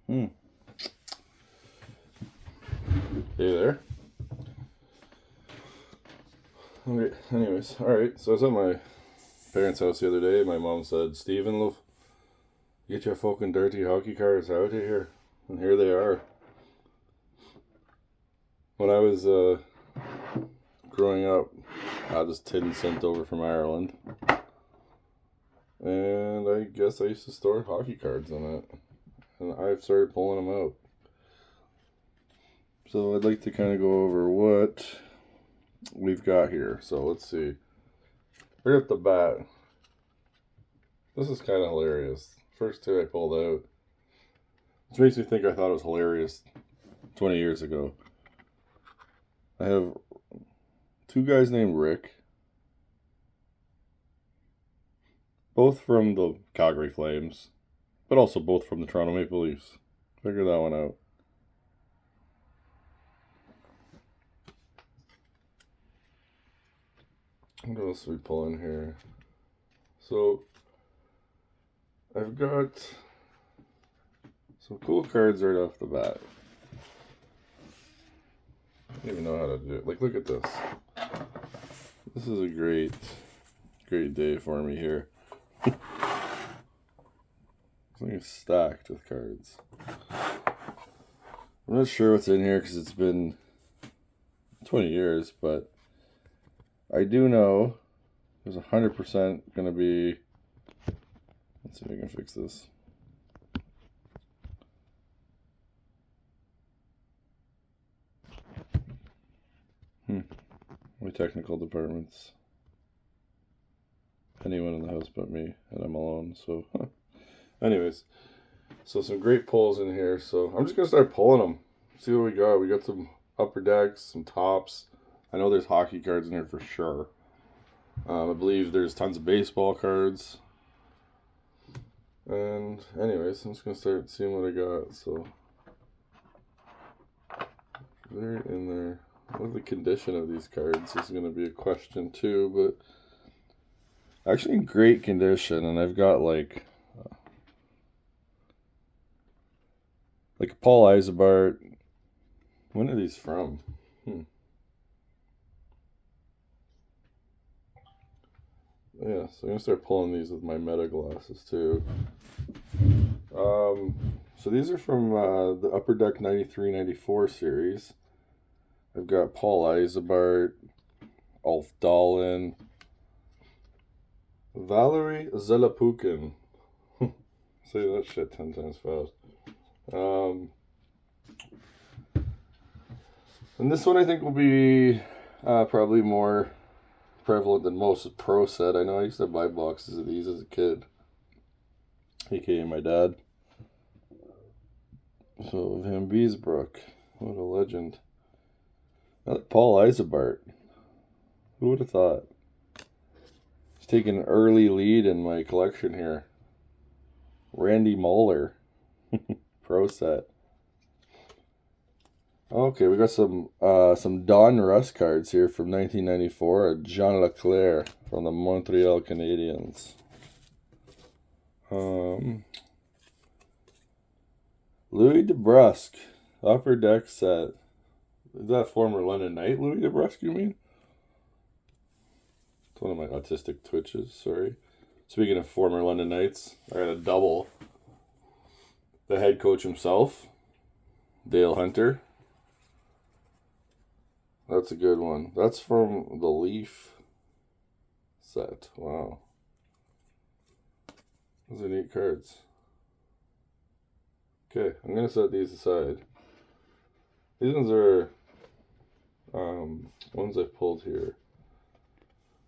Hmm. Hey there. Okay, anyways, alright, so I was at my parents' house the other day. My mom said, Stephen, love, get your fucking dirty hockey cards out of here. And here they are. When I was growing up, I had this tin sent over from Ireland. And I guess I used to store hockey cards in it. And I've started pulling them out. So I'd like to kind of go over what we've got here. So let's see. Right off the bat, this is kind of hilarious. First two I pulled out, which makes me think I thought it was hilarious 20 years ago. I have two guys named Rick, both from the Calgary Flames, but also both from the Toronto Maple Leafs. Figure that one out. What else do we pull in here? So, I've got some cool cards right off the bat. I don't even know how to do it. Like, look at this. This is a great day for me here. It's stacked with cards. I'm not sure what's in here because it's been 20 years, but I do know there's 100% going to be. Let's see if I can fix this. My technical department's anyone in the house but me, and I'm alone, so. Anyways, so some great pulls in here, so I'm just going to start pulling them. See what we got. We got some upper decks, some tops. I know there's hockey cards in here for sure. I believe there's tons of baseball cards. And anyways, I'm just going to start seeing what I got, so. They're in there. What the condition of these cards is going to be a question too, but actually in great condition, and I've got like Paul Eisebart. When are these from? Yeah, so I'm gonna start pulling these with my meta glasses too. So these are from the Upper Deck 93-94 series. I've got Paul Eisebart, Ulf Dahlin, Valerie Zelapukin. Say that shit 10 times fast. And this one I think will be probably more prevalent than most Pro Set. I know I used to buy boxes of these as a kid, aka my dad. So Van Beesbrook, what a legend. Paul Eisebart. Who would have thought? He's taking an early lead in my collection here. Randy Moller. Pro Set. Okay, we got some Don Russ cards here from 1994. Jean Leclerc from the Montreal Canadiens. Louis DeBrusk, Upper Deck set. Is that former London Knight Louis DeBrusk, you mean? It's one of my autistic twitches, sorry. Speaking of former London Knights, I got a double. The head coach himself, Dale Hunter. That's a good one. That's from the Leaf set. Wow. Those are neat cards. Okay, I'm going to set these aside. These ones are ones I've pulled here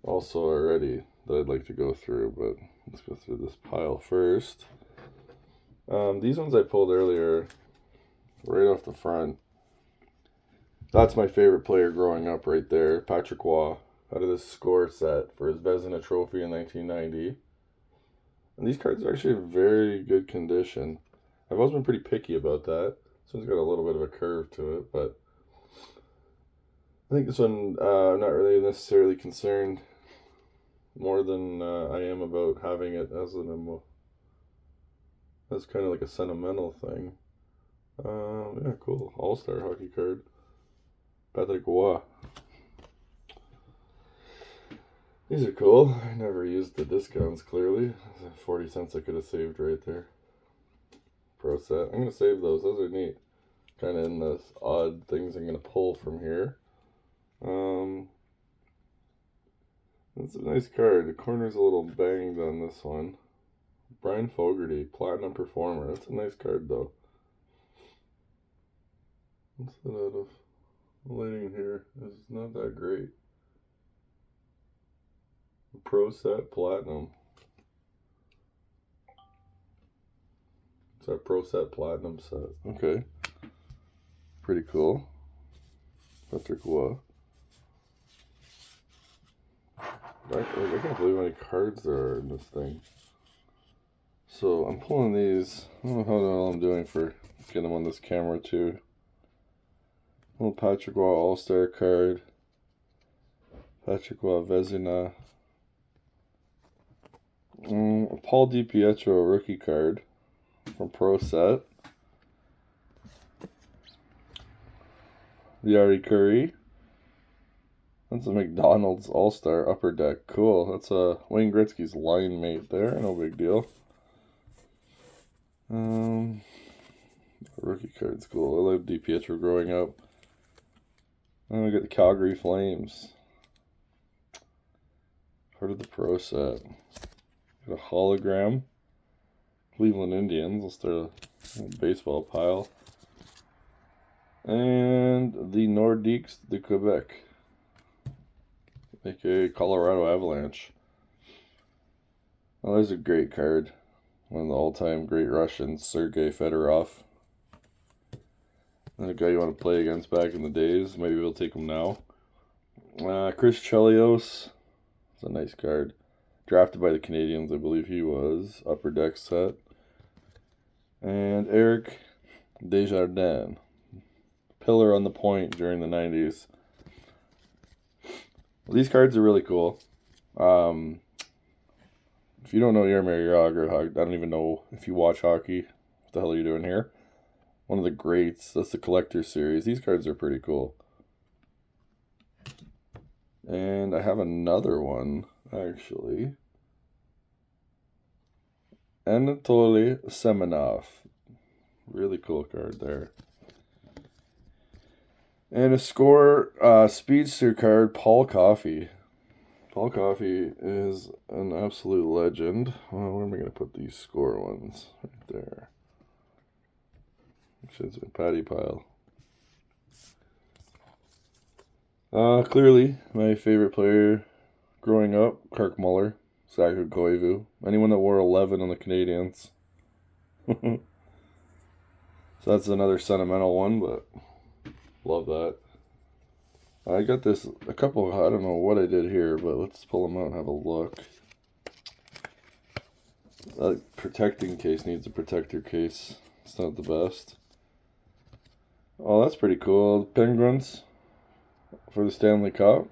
also already that I'd like to go through, but let's go through this pile first. These ones I pulled earlier, right off the front. That's my favorite player growing up right there, Patrick Waugh, out of this score set for his Vezina Trophy in 1990. And these cards are actually in very good condition. I've always been pretty picky about that. This one's got a little bit of a curve to it, but I think this one I'm not really necessarily concerned more than I am about having it as as kind of like a sentimental thing. Yeah, cool. All-Star hockey card. Patrick Roy. These are cool. I never used the discounts, clearly. 40 cents I could have saved right there. Pro set. I'm going to save those. Those are neat. Kind of in the odd things I'm going to pull from here. That's a nice card. The corner's a little banged on this one. Brian Fogarty, Platinum Performer. That's a nice card, though. What's that out of? The lighting here is not that great. Pro set Platinum. It's our Pro set Platinum set. Okay. Pretty cool. Patrick Roy. I can't believe how many cards there are in this thing. So I'm pulling these. I don't know how the hell I'm doing for getting them on this camera too. Little Patrick Roy All-Star card. Patrick Roy Vezina. Paul DiPietro rookie card from Pro Set. Yari Curry. That's a McDonald's All-Star Upper Deck. Cool. That's Wayne Gretzky's line mate there. No big deal. Rookie card's cool. I loved DiPietro growing up. And we got the Calgary Flames. Part of the Pro Set. Got a hologram. Cleveland Indians. Let's start a baseball pile. And the Nordiques de Quebec. aka Colorado Avalanche. Well, there's a great card. One of the all-time great Russians, Sergei Fedorov. A guy you want to play against back in the days. Maybe we'll take him now. Chris Chelios. It's a nice card. Drafted by the Canadiens, I believe he was. Upper Deck set. And Eric Desjardins. Pillar on the point during the 90s. Well, these cards are really cool. If you don't know Jaromir Jagr, I don't even know if you watch hockey. What the hell are you doing here? One of the greats. That's the Collector Series. These cards are pretty cool. And I have another one, actually. Anatoly Semenov. Really cool card there. And a score speedster card, Paul Coffey. Paul Coffey is an absolute legend. Well, where am I going to put these score ones? Right there. Actually, it's a patty pile. Clearly, my favorite player growing up, Kirk Muller, Saku Koivu. Anyone that wore 11 on the Canadiens. So that's another sentimental one, but love that. I got this, a couple, I don't know what I did here, but let's pull them out and have a look. That protecting case needs a protector case. It's not the best. Oh, that's pretty cool. Penguins for the Stanley Cup.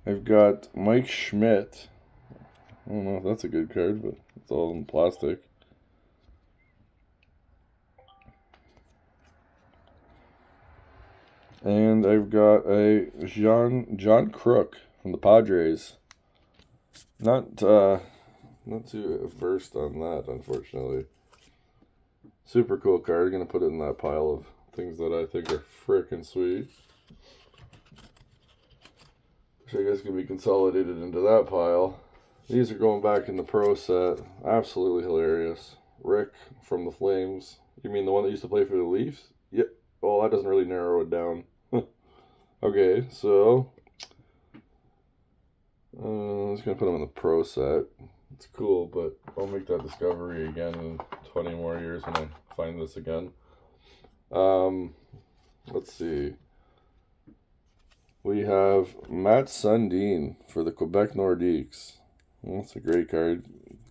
I've got Mike Schmidt. I don't know if that's a good card, but it's all in plastic. And I've got a John Crook from the Padres. Not too versed on that, unfortunately. Super cool card. Gonna put it in that pile of things that I think are frickin' sweet. Which I guess can be consolidated into that pile. These are going back in the Pro Set. Absolutely hilarious. Rick from the Flames. You mean the one that used to play for the Leafs? Yep. Well, that doesn't really narrow it down. Okay, so I'm just gonna put them in the Pro Set. It's cool, but I'll make that discovery again in 20 more years when I find this again. Let's see. We have Matt Sundin for the Quebec Nordiques. That's a great card.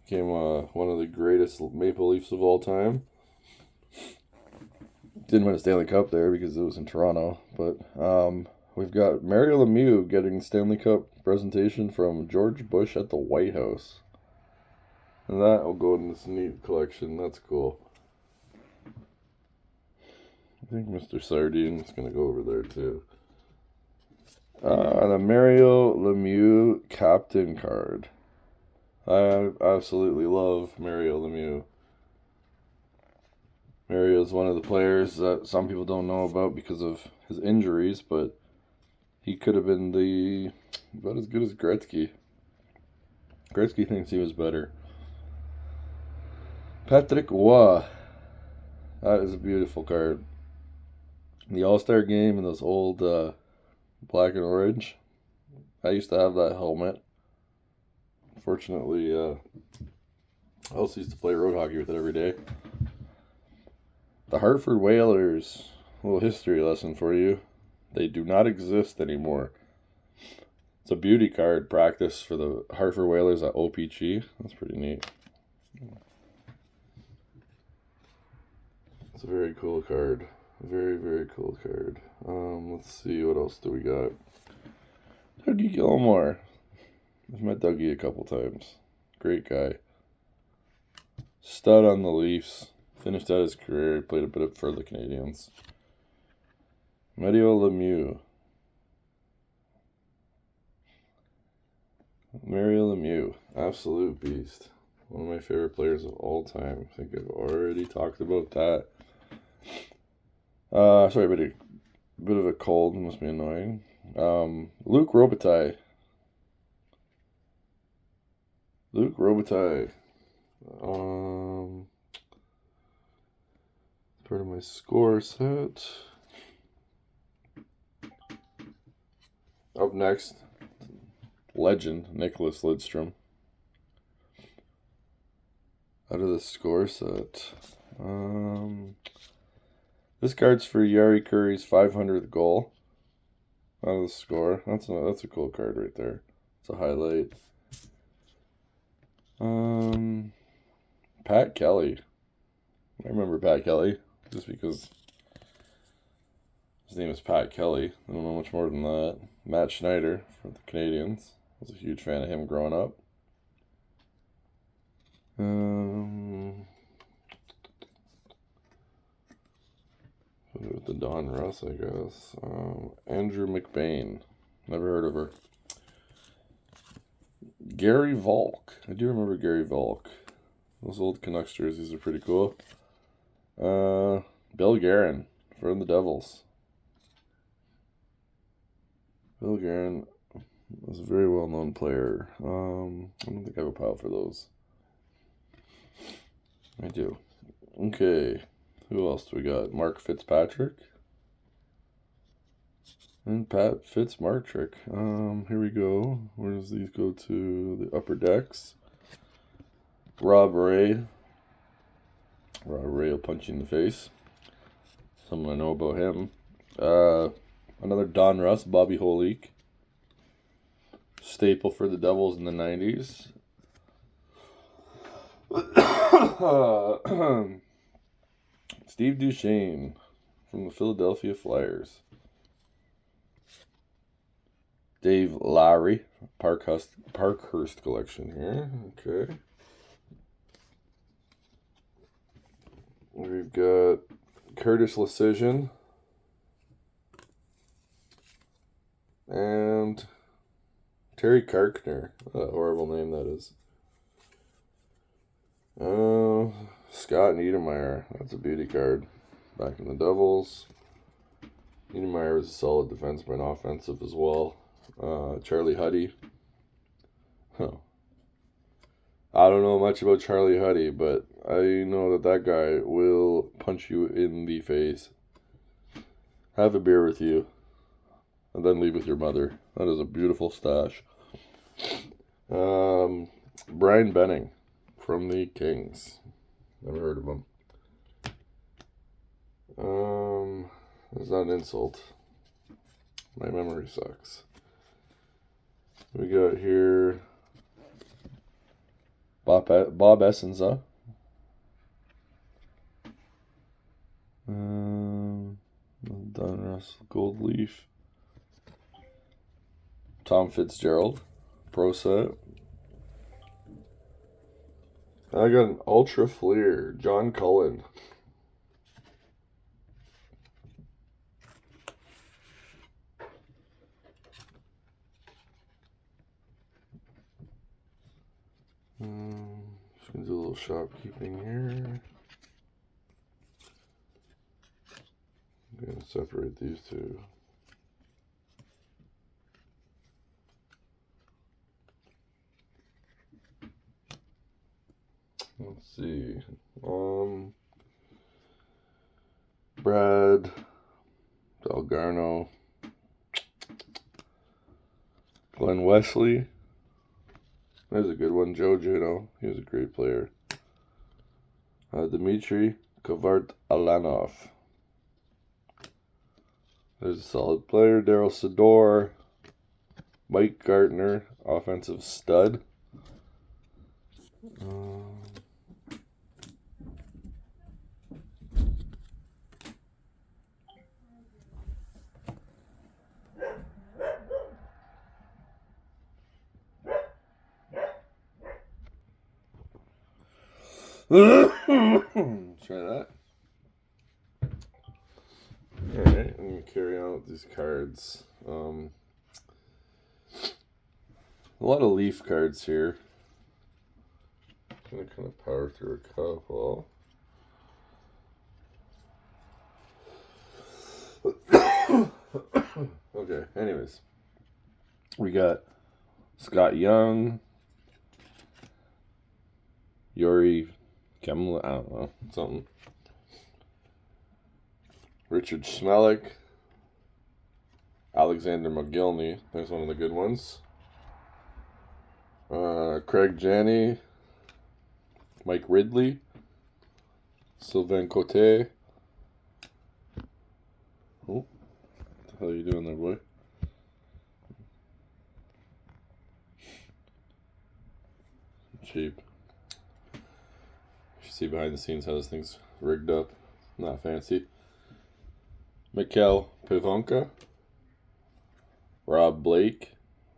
Became one of the greatest Maple Leafs of all time. Didn't win a Stanley Cup there because it was in Toronto. But we've got Mario Lemieux getting Stanley Cup presentation from George Bush at the White House. And that will go in this neat collection. That's cool. I think Mr. Sardine is going to go over there too. The Mario Lemieux captain card. I absolutely love Mario Lemieux. Mario is one of the players that some people don't know about because of his injuries, but he could have been about as good as Gretzky. Gretzky thinks he was better. Patrick Roy. That is a beautiful card. The All-Star game and those old black and orange. I used to have that helmet. Fortunately, I also used to play road hockey with it every day. The Hartford Whalers. A little history lesson for you. They do not exist anymore. It's a beauty card practice for the Hartford Whalers at OPG. That's pretty neat. It's a very cool card. Very, very cool card. Let's see, what else do we got? Dougie Gilmour. I've met Dougie a couple times. Great guy. Stud on the Leafs. Finished out his career. Played a bit for the Canadiens. Mario Lemieux. Mario Lemieux. Absolute beast. One of my favorite players of all time. I think I've already talked about that. Sorry, a bit of a cold. Must be annoying. Luc Robitaille. Luc Robitaille. Part of my score set. Up next, legend Nicholas Lidstrom. Out of the score set. This card's for Jari Kurri's 500th goal. Out of the score. That's a cool card right there. It's a highlight. Pat Kelly. I remember Pat Kelly just because his name is Pat Kelly. I don't know much more than that. Matt Schneider for the Canadiens. I was a huge fan of him growing up. With the Don Russ, I guess. Andrew McBain. Never heard of her. Gary Volk. I do remember Gary Volk. Those old Canucks jerseys are pretty cool. Bill Guerin for the Devils. Bill Guerin was a very well-known player. I don't think I have a pile for those. I do. Okay. Who else do we got? Mark Fitzpatrick. And Pat Fitzmartrick. Here we go. Where does these go to? The upper decks. Rob Ray. Rob Ray will punch you in the face. Something I know about him. Another Don Russ, Bobby Holik. Staple for the Devils in the 90s. Steve Duchesne from the Philadelphia Flyers. Dave Lowry, Parkhurst collection here. Okay. We've got Curtis Lecision. And Terry Karkner. What a horrible name that is. Scott Niedermayer. That's a beauty card. Back in the Devils. Niedermayer was a solid defenseman, offensive as well. Charlie Huddy. Huh. I don't know much about Charlie Huddy, but I know that guy will punch you in the face, have a beer with you, and then leave with your mother. That is a beautiful stash. Brian Benning from the Kings. Never heard of him. It's not an insult. My memory sucks. We got here Bob Essenza. Don Russ Gold Leaf. Tom Fitzgerald. Pro set. I got an Ultra Fleer. John Cullen. Just gonna do a little shopkeeping here. I'm gonna separate these two. Let's see. Brad Delgarno, Glenn Wesley. There's a good one. Joe Juno. He was a great player. Dmitry Kovartalanov. There's a solid player. Daryl Sador. Mike Gartner, offensive stud. Try that. Alright, I'm going to carry on with these cards. A lot of Leaf cards here. I'm going to kind of power through a couple. Okay, anyways. We got Scott Young, Yuri Kemla, I don't know, something. Richard Schmelik, Alexander McGillney, there's one of the good ones. Craig Janney, Mike Ridley, Sylvain Cote. Oh, what the hell are you doing there, boy? Cheap. You see behind the scenes how this thing's rigged up. Not fancy. Mikhail Pivonka. Rob Blake,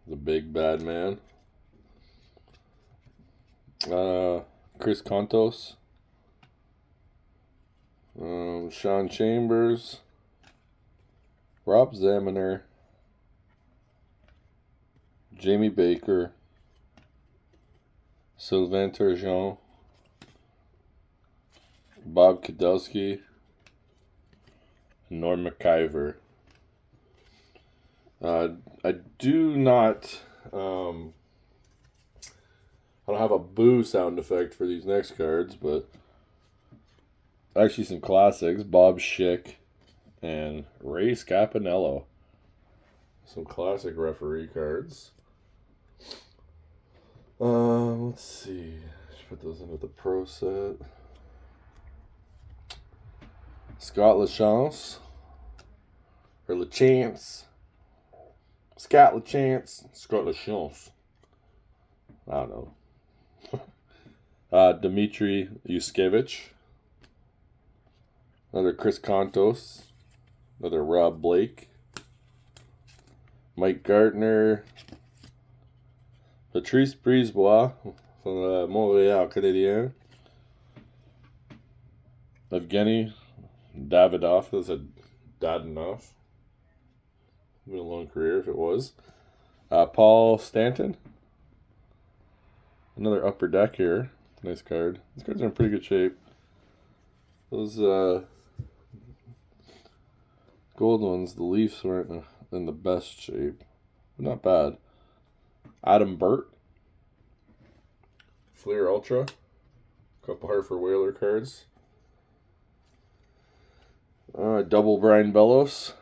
the big bad man. Chris Kontos. Sean Chambers. Rob Zaminer. Jamie Baker. Sylvain Turgeon. Bob Kudelski. Norm McIver. I do not, I don't have a boo sound effect for these next cards, but actually some classics. Bob Schick and Ray Scapanello. Some classic referee cards. Let's see. Let's put those into the pro set. Scott LaChance. Or LaChance. Scott LaChance. Scott LaChance. I don't know. Dmitry Yuskevich. Another Chris Kontos. Another Rob Blake. Mike Gartner. Patrice Brisebois from the Montréal Canadiens. Evgeny Davidoff. That's a Dadanoff. Been a long career if it was. Paul Stanton. Another upper deck here. Nice card. These cards are in pretty good shape. Those gold ones, the Leafs weren't in the best shape. But not bad. Adam Burt. Fleer Ultra. Couple Hartford Whaler cards. Double Brian Bellows.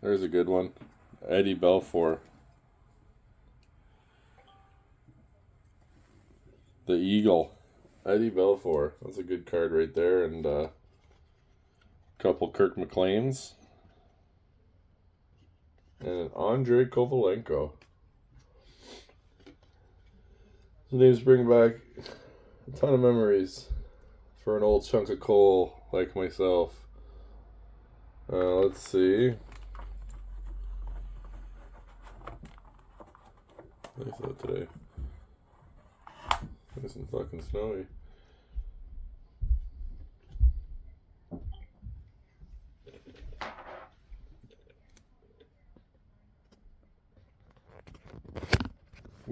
There's a good one. Eddie Belfour. The Eagle. Eddie Belfour. That's a good card right there. And a couple Kirk McLeans. And an Andrei Kovalenko. These names bring back a ton of memories for an old chunk of coal like myself. Let's see. Nice out today. Nice and fucking snowy.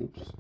Oops.